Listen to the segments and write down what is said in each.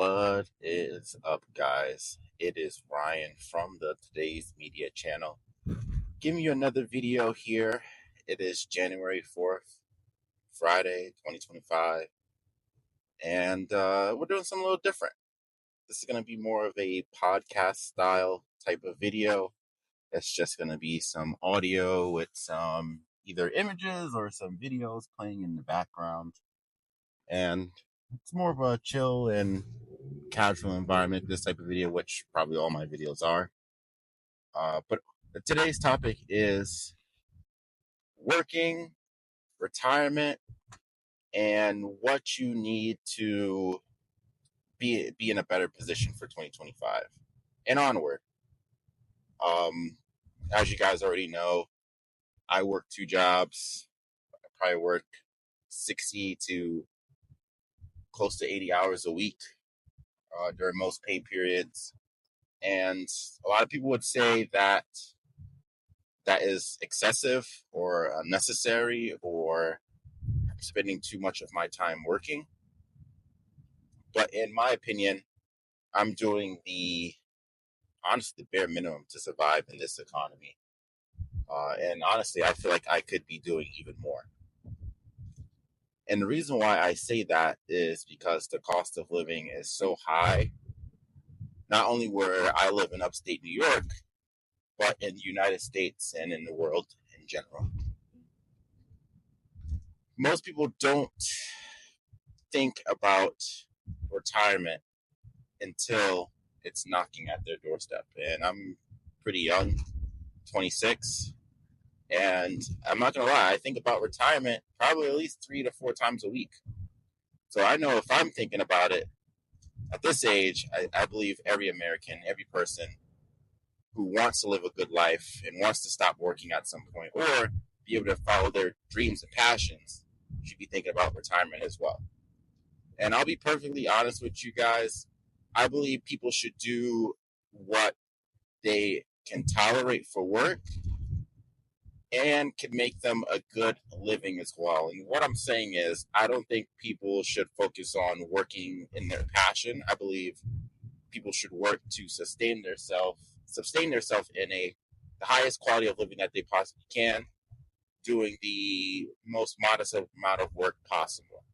What is up, guys? It is Ryan from the Today's Media channel. Giving you another video here. It is January 4th, Friday, 2025. And we're doing something a little different. This is going to be more of a podcast style type of video. It's just going to be some audio with some either images or some videos playing in the background. And it's more of a chill and casual environment, this type of video, which probably all my videos are. But today's topic is working, retirement, and what you need to be in a better position for 2025 and onward. As you guys already know, I work 2 jobs. I probably work 60 to close to 80 hours a week during most pay periods. And a lot of people would say that is excessive or unnecessary or spending too much of my time working. But in my opinion, I'm doing the bare minimum to survive in this economy. And honestly, I feel like I could be doing even more. And the reason why I say that is because the cost of living is so high, not only where I live in upstate New York, but in the United States and in the world in general. Most people don't think about retirement until it's knocking at their doorstep. And I'm pretty young, 26. And I'm not going to lie, I think about retirement probably at least 3 to 4 times a week. So I know if I'm thinking about it at this age, I believe every American, every person who wants to live a good life and wants to stop working at some point or be able to follow their dreams and passions should be thinking about retirement as well. And I'll be perfectly honest with you guys. I believe people should do what they can tolerate for work and can make them a good living as well. And what I'm saying is, I don't think people should focus on working in their passion. I believe people should work to sustain themselves in the highest quality of living that they possibly can, doing the most modest amount of work possible.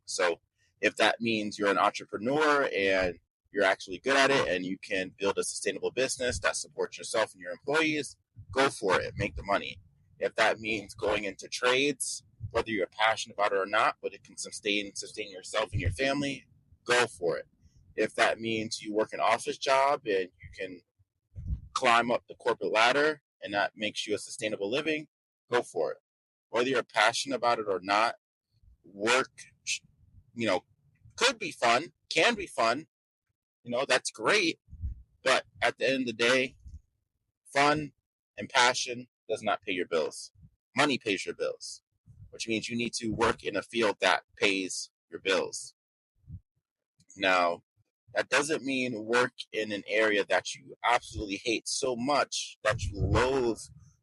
So if that means you're an entrepreneur and you're actually good at it and you can build a sustainable business that supports yourself and your employees, go for it, make the money. If that means going into trades, whether you're passionate about it or not, but it can sustain yourself and your family, go for it. If that means you work an office job and you can climb up the corporate ladder and that makes you a sustainable living, go for it. Whether you're passionate about it or not, work, could be fun, can be fun. That's great. But at the end of the day, fun and passion does not pay your bills. Money pays your bills, which means you need to work in a field that pays your bills. Now, that doesn't mean work in an area that you absolutely hate so much that you loathe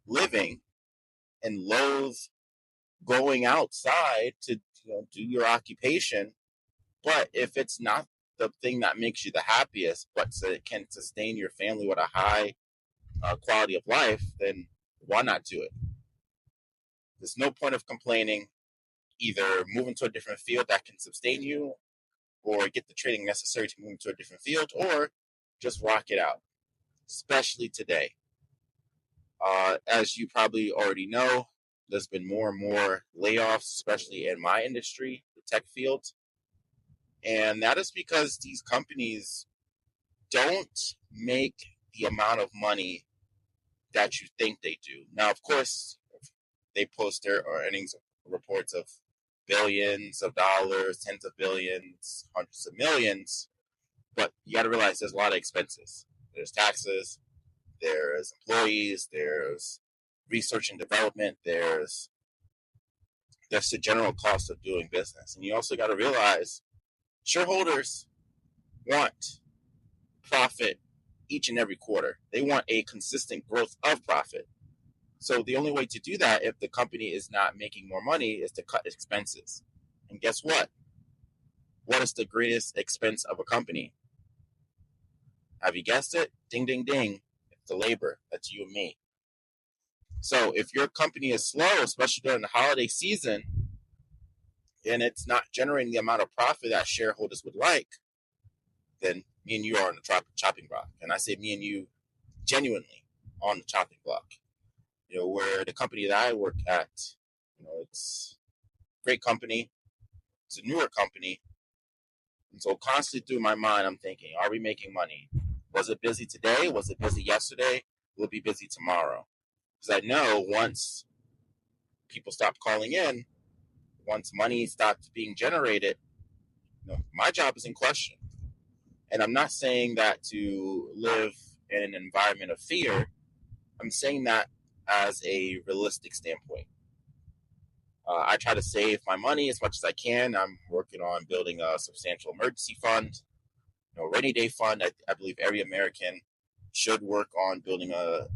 living and loathe going outside to do your occupation. But if it's not the thing that makes you the happiest, but so it can sustain your family with a high quality of life, then why not do it? There's no point of complaining. Either move into a different field that can sustain you or get the training necessary to move into a different field, or just rock it out, especially today. As you probably already know, there's been more and more layoffs, especially in my industry, the tech field. And that is because these companies don't make the amount of money that you think they do. Now, of course, they post their earnings reports of billions of dollars, tens of billions, hundreds of millions. But you got to realize there's a lot of expenses. There's taxes, there's employees, there's research and development, there's the general cost of doing business. And you also got to realize shareholders want profit each and every quarter. They want a consistent growth of profit. So the only way to do that, if the company is not making more money, is to cut expenses. And guess what? What what is the greatest expense of a company? Have you guessed it? Ding, ding, ding. It's the labor. That's you and me. So if your company is slow, especially during the holiday season, and it's not generating the amount of profit that shareholders would like, then me and you are on the chopping block. And I say me and you genuinely on the chopping block. Where the company that I work at, it's a great company. It's a newer company. And so constantly through my mind, I'm thinking, are we making money? Was it busy today? Was it busy yesterday? Will it be busy tomorrow? Because I know once people stop calling in, once money stops being generated, my job is in question. And I'm not saying that to live in an environment of fear. I'm saying that as a realistic standpoint. I try to save my money as much as I can. I'm working on building a substantial emergency fund, rainy day fund. I believe every American should work on building a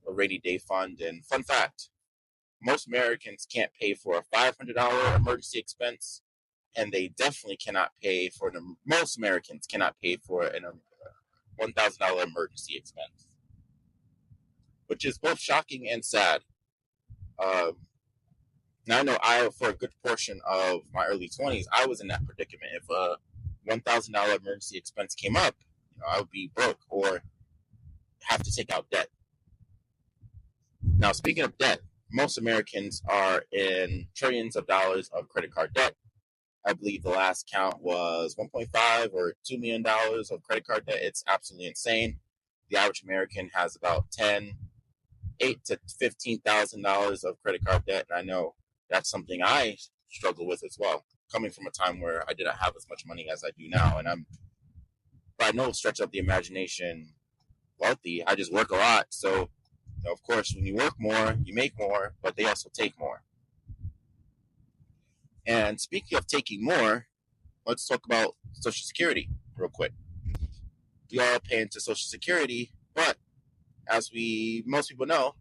rainy day fund. And fun fact, most Americans can't pay for a $500 emergency expense, and they definitely cannot pay for most Americans cannot pay for an $1,000 emergency expense, which is both shocking and sad. Now I know for a good portion of my early 20s, I was in that predicament. If a $1,000 emergency expense came up, I would be broke or have to take out debt. Now, speaking of debt, most Americans are in trillions of dollars of credit card debt. I believe the last count was 1.5 or $2 million of credit card debt. It's absolutely insane. The average American has about $8,000 to $15,000 of credit card debt, and I know that's something I struggle with as well, coming from a time where I didn't have as much money as I do now. And I'm by no stretch of the imagination wealthy. I just work a lot. So, of course, when you work more, you make more, but they also take more. And speaking of taking more, let's talk about Social Security real quick. We all pay into Social Security, but as most people know,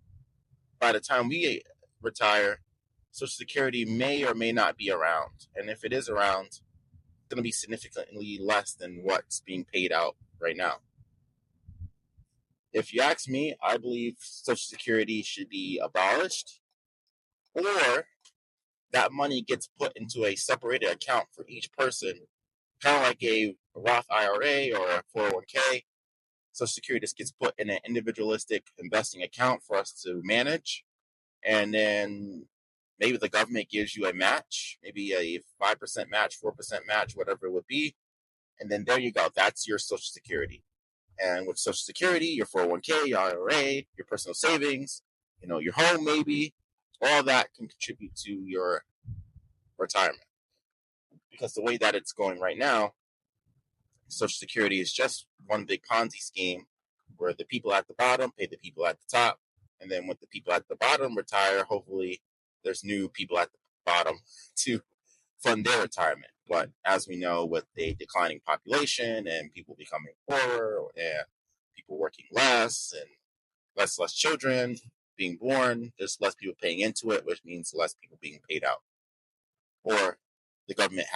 by the time we retire, Social Security may or may not be around. And if it is around, it's going to be significantly less than what's being paid out right now. If you ask me, I believe Social Security should be abolished, or that money gets put into a separated account for each person, kind of like a Roth IRA or a 401k. Social Security just gets put in an individualistic investing account for us to manage. And then maybe the government gives you a match, maybe a 5% match, 4% match, whatever it would be. And then there you go. That's your Social Security. And with Social Security, your 401k, your IRA, your personal savings, your home maybe, all that can contribute to your retirement. Because the way that it's going right now, Social Security is just one big Ponzi scheme where the people at the bottom pay the people at the top. And then when the people at the bottom retire, hopefully there's new people at the bottom to fund their retirement. But as we know, with a declining population and people becoming poorer and people working less and less children being born, there's less people paying into it, which means less people being paid out. Or the government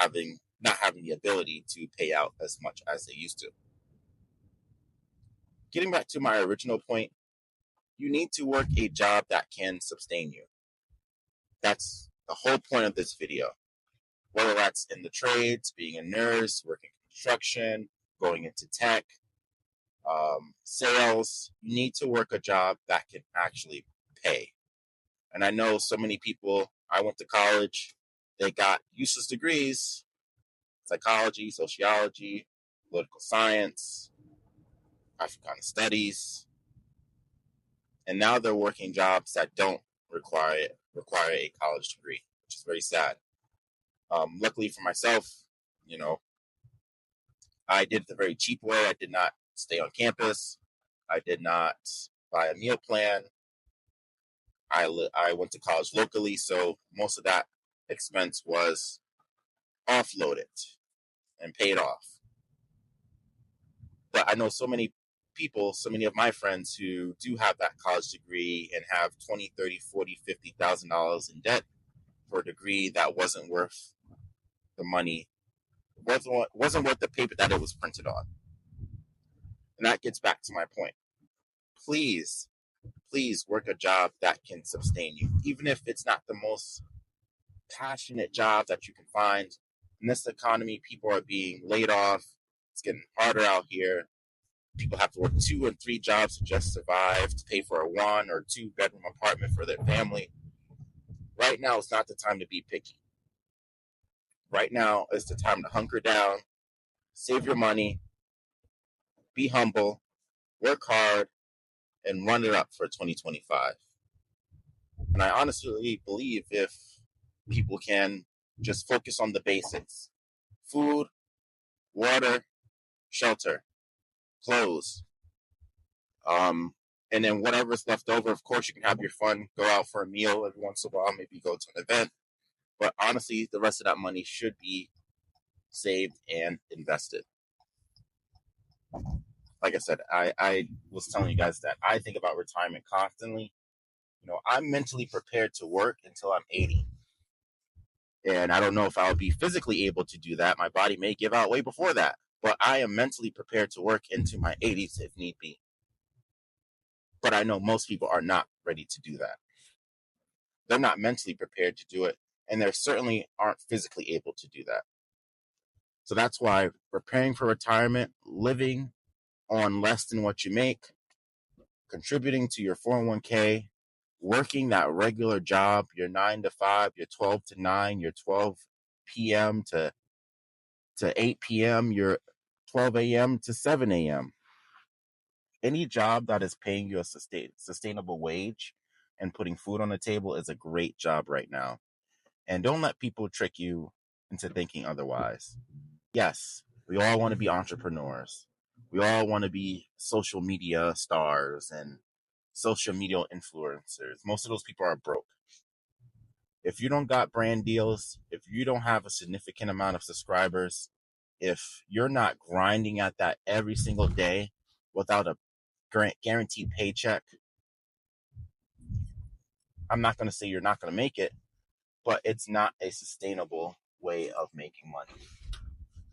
not having the ability to pay out as much as they used to. Getting back to my original point, you need to work a job that can sustain you. That's the whole point of this video. Whether that's in the trades, being a nurse, working construction, going into tech, sales, you need to work a job that can actually pay. And I know so many people, I went to college, they got useless degrees, psychology, sociology, political science, Africana studies, and now they're working jobs that don't require a college degree, which is very sad. Luckily for myself, I did it the very cheap way. I did not stay on campus. I did not buy a meal plan. I went to college locally, so most of that expense was offloaded and paid off. But I know so many people, so many of my friends who do have that college degree and have $20,000, $30,000, $40,000, $50,000 in debt for a degree that wasn't worth the money wasn't worth the paper that it was printed on. And that gets back to my point. Please work a job that can sustain you, even if it's not the most passionate job that you can find. In this economy, people are being laid off. It's getting harder out here. People have to work 2 and 3 jobs to just survive, to pay for a 1 or 2 bedroom apartment for their family. Right now is not the time to be picky. Right now is the time to hunker down, save your money, be humble, work hard, and run it up for 2025. And I honestly believe if people can just focus on the basics: food, water, shelter, clothes, and then whatever's left over, of course, you can have your fun, go out for a meal every once in a while, maybe go to an event. But honestly, the rest of that money should be saved and invested. Like I said, I was telling you guys that I think about retirement constantly. I'm mentally prepared to work until I'm 80. And I don't know if I'll be physically able to do that. My body may give out way before that. But I am mentally prepared to work into my 80s if need be. But I know most people are not ready to do that. They're not mentally prepared to do it. And they certainly aren't physically able to do that. So that's why preparing for retirement, living on less than what you make, contributing to your 401k, working that regular job, your 9 to 5, your 12 to 9, your 12 p.m. to 8 p.m., your 12 a.m. to 7 a.m. Any job that is paying you a sustainable wage and putting food on the table is a great job right now. And don't let people trick you into thinking otherwise. Yes, we all want to be entrepreneurs. We all want to be social media stars and social media influencers. Most of those people are broke. If you don't got brand deals, if you don't have a significant amount of subscribers, if you're not grinding at that every single day without a guaranteed paycheck, I'm not going to say you're not going to make it, but it's not a sustainable way of making money,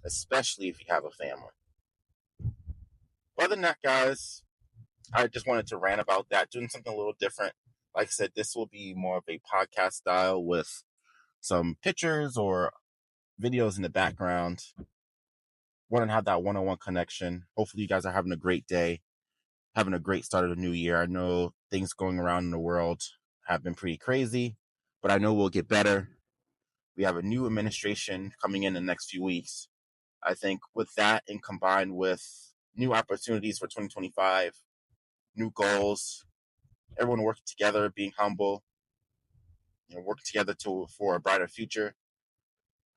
especially if you have a family. Other than that, guys, I just wanted to rant about that, doing something a little different. Like I said, this will be more of a podcast style with some pictures or videos in the background. Want to have that one-on-one connection. Hopefully you guys are having a great day, having a great start of the new year. I know things going around in the world have been pretty crazy, but I know we'll get better. We have a new administration coming in the next few weeks. I think with that and combined with new opportunities for 2025, new goals, everyone working together, being humble, working together for a brighter future,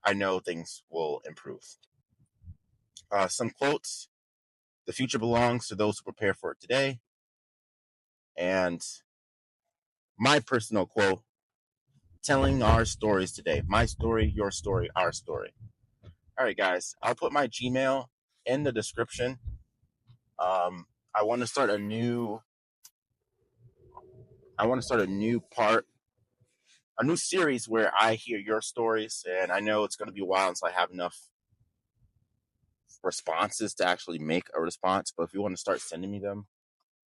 I know things will improve. Some quotes: the future belongs to those who prepare for it today. And my personal quote: telling our stories today. My story, your story, our story. All right, guys, I'll put my Gmail in the description. I want to start a new part, a new series where I hear your stories, and I know it's going to be a while until I have enough responses to actually make a response. But if you want to start sending me them,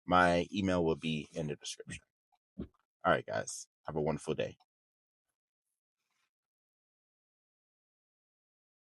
my email will be in the description. All right, guys, have a wonderful day.